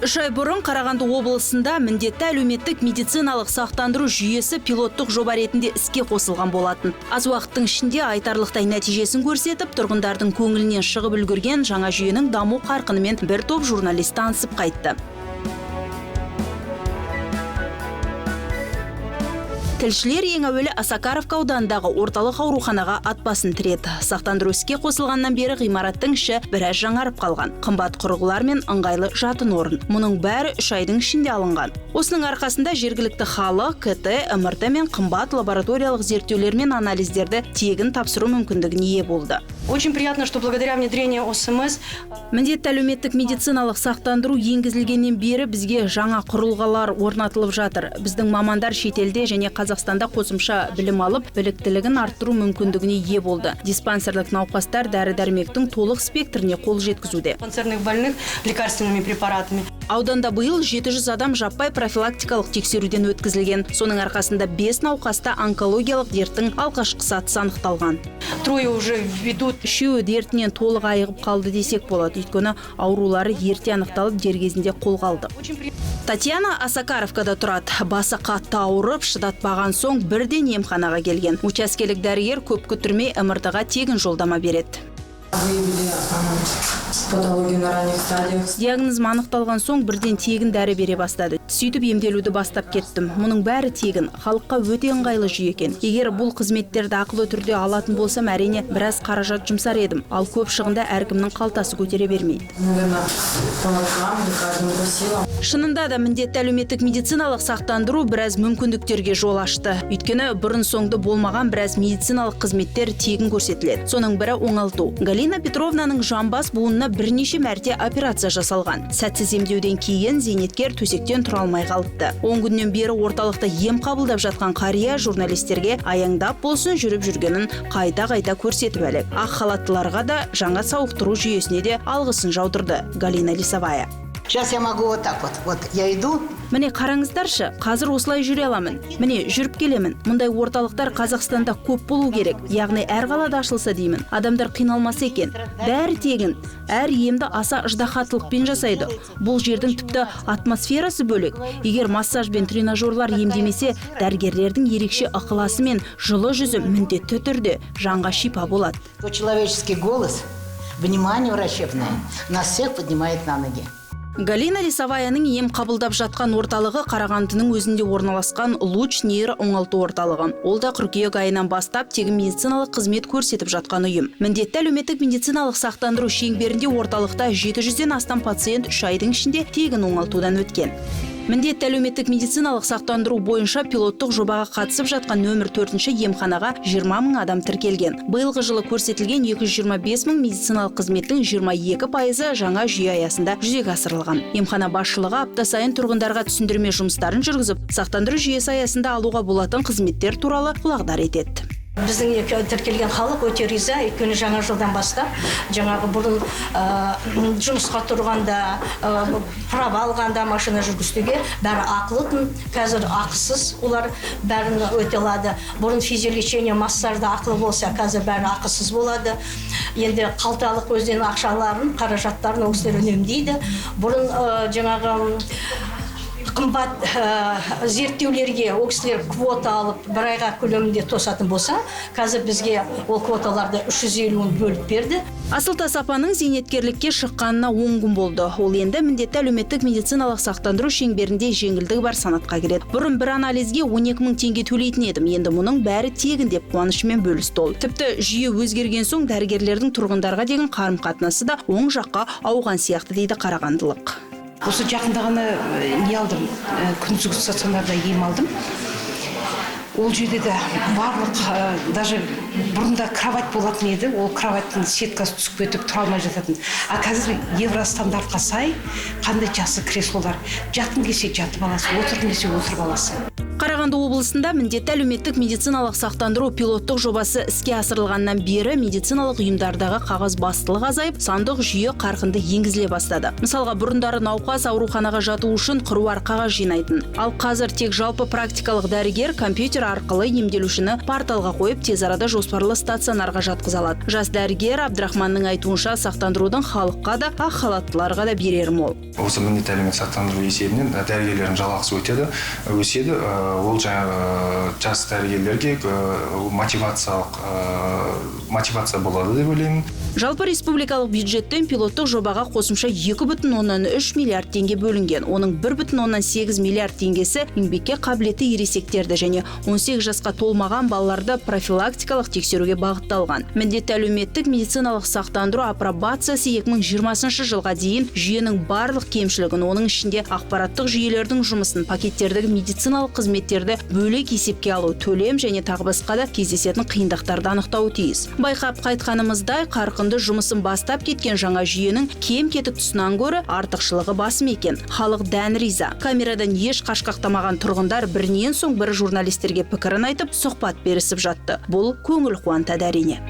3 ай бұрын Қарағанды облысында міндетті әлеуметтік медициналық сақтандыру жүйесі пилоттық жоба ретінде іске қосылған болатын. Аз уақыттың ішінде айтарлықтай нәтижесін көрсетіп, тұрғындардың көңілінен шығып үлгерген жаңа жүйенің даму қарқынымен бір топ журналист танысып қайтты. Тілшілер ең әуелі Осакаровка ауданындағы орталық ауруханаға ат басын тіреді. Сақтандыру іске қосылғаннан бері ғимараттың іші біраз жаңарып қалған. Қымбат құрылғылар мен ыңғайлы жатын орын. Мұның бәрі 3 айдың ішінде алынған. Осының арқасында жергілікті халық КТ, МРТ мен қымбат лабораториялық зерттеулер мен анализдерді тегін тапсыру мүмкіндігіне ие болды. Очень приятно, что благодаря внедрению ОСМС міндетті әлеуметтік медициналық сақтандыру енгізілгеннен бері бізге жаңа құрылғылар орнатылып жатыр. Біздің мамандар шетелде және Қазақстанда қосымша білім алып, біліктілігін арттыру мүмкіндігіне ие болды. Диспансерлік науқастар дәрі-дәрмектің толық спектріне қол жеткізуде. диспансерных больных лекарственными препаратами. Ауданда биыл 700 адам жаппай профилактикалық тексеруден өткізілген. Соның арқасында 5 науқаста онкологиялық дерттің алғашқы сатысы анықталған. 3 уже ведут. 3 дертінен толық айығып қалды десек болады. Өйткені аурулары ерте анықталып, дер кезінде қолға алды. Татьяна Осакаровкада тұрады. Басы қатты ауырып, шыдатпаған соң бірден емханаға келген. Учаскелік дәрігер көп күттірмей МРТ-ға тегін жолдама береді. Диагнозым анықталған соң бірден тегін дәрі бере бастады. Сөйтіп емделуді бастап кеттім. Мұның бәрі тегін, халыққа өте ыңғайлы жүйе екен. Егер бұл қызметтерді ақылы түрде алатын болсам, әрине біраз қаражат жұмсар едім. Ал көп шығында әркімнің қалтасы көтере бермейді. Шынында да міндетті әлеуметтік медициналық сақтандыру біраз мүмкіндіктерге жол ашты. Өйткені бұрын соңды болмаған біраз медициналық қызметтер тегін көрсетіледі. Соның бірі оңалту. Галина Петровнаның жамбас буынына бірнеше мәрте операция жасалған. Сәтсіз емдеуден кейін зейнеткер төсектен тұра алмай қалыпты. 10 күннен бері орталықта ем қабылдап жатқан қария журналистерге аяңдап болсын жүріп жүргенін қайта-қайта көрсетіп әлек. Ақ халаттыларға да жаңа сауықтыру жүйесіне де алғысын жаудырды Галина Лисовая. Сейчас я могу вот так вот я иду. Міне қараңыздаршы, қазір осылай жүре аламын. Міне жүріп келемін. Мұндай орталықтар Қазақстанда көп болу керек. Яғни әр қалада ашылса деймін. Адамдар қиналмаса екен. Бәрі тегін. Әр емді аса ыждахаттылықпен жасайды. Бұл жердің тіпті атмосферасы бөлек. Егер массаж бен тренажерлар емдемесе, дәрігерлердің ерекше ықыласы мен жылы жүзі міндетті түрде жанға шипа болады. Человеческий голос, внимание врачебное нас всех поднимает на ноги. Галина Лисоваяның ем қабылдап жатқан орталығы Қарағандының өзінде орналасқан Луч нейро оңалту орталығы. Ол да қыркүйек айынан бастап тегін медициналық қызмет көрсетіп жатқан ұйым. Міндетті әлеуметтік медициналық сақтандыру шеңберінде орталықта 700-ден астам пациент 3 айдың ішінде тегін оңалтудан өткен. Міндетті әлеуметтік медициналық сақтандыру бойынша пилоттық жобаға қатысып жатқан нөмір 4-ші емханаға 20 мың адам тіркелген. Биылғы жылы көрсетілген 225 мың медициналық қызметтің 22% жаңа жүйе аясында жүзеге асырылған. Емхана басшылығы апта сайын тұрғындарға түсіндірме жұмыстарын жүргізіп, сақтандыру жүйесі аясында алуға болатын қызметтер туралы құлағдар етеді. Біздің тіркелген халық өте риза, өйткені жаңа жылдан бастап, жаңағы бұрын жұмысқа тұрғанда, права алғанда, машина жүргізуге бәрі ақылы, қазір ақысыз олар бәрін өте алады. Бұрын физиолечение, массажда ақылы болса, қазір бәрі ақысыз болады. Енді қалталық өздерінің ақшаларын, қаражаттарын өздері үнемдейді. Бұрын жаңағы қымбат зерттеулерге оксилер квота алып бір айға көлемінде тосатын болса, қазір бізге ол квоталарды 350-ін бөліп берді. Асылтас апаның зейнеткерлікке шыққанына 10 күн болды. Ол енді міндетті әлеуметтік медициналық сақтандыру шеңберінде жеңілдігі бар санатқа келеді. Бұрын бір анализге 12 мың теңге төлейтін едім. Енді мұның бәрі тегін деп қуанышымен бөлісті ол. Тіпті жүйе өзгерген соң дәрігерлердің тұрғындарға деген қарым-қатынасы да оң жаққа ауған сияқты дейді қарағандылық. Осы жақында ғана не алдым, күндізгі стационарда ем алдым. Ол жерде де барлық, даже бұрында кровать болатын еді, ол кроваттың сеткасы түсіп кетіп тұра алмай жататын. А қазір евростандартқа сай қандай жақсы креслолар. Жатқың келсе жатып аласың, отырғың келсе отырып аласың. Қарағанды облысында міндетті әлеуметтік медициналық сақтандыру пилоттық жобасы іске асырылғаннан бері медициналық ұйымдардағы қағаз бастылық азайып, сандық жүйе қарқынды енгізіле бастады. Мысалға, бұрындары науқас ауруханаға жату үшін қыруар қағаз жинайтын. Ал қазір тек жалпы практикалық дәрігер компьютер арқылы емделушіні порталға қойып, тез арада жоспарлы стационарға жатқыза алады. Жас дәрігер Абдрахманның айтуынша, сақтандырудың халыққа да, ақ халаттыларға да берері мол. Осы міндетті әлеуметтік сақтандыру есебінен дәрігерлердің жалақысы өседі. Ол жас дәрігерлерге мотивация болады деп ойлаймын. Жалпы республикалық бюджеттен пилоттық жобаға қосымша 2,3 миллиард теңге бөлінген. Оның 1,8 миллиард теңгесі еңбекке қабілетті ересектерді және 18 жасқа толмаған балаларды профилактикалық тексеруге бағытталған. Міндетті әлеуметтік медициналық сақтандыру апробациясы 2020 жылға дейін жүйенің барлық кемшілігін, оның ішінде ақпараттық жүйелердің жұмысын, пакеттердегі медициналық қызметтерді бөлек есепке алу, төлем және тағы басқа да кездесетін қиындықтарды анықтауы тиіс. Байқап қайтқанымыздай, қарқынды жұмысын бастап кеткен жаңа жүйенің кем-кетік тұсынан гөрі артықшылығы басым екен. Халық дән риза. Камерадан еш қашқақтамаған тұрғындар бірінен соң бірі журналистерге пікірін айтып, сұхбат берісіп жатты. Бұл көңіл қуантады әрине.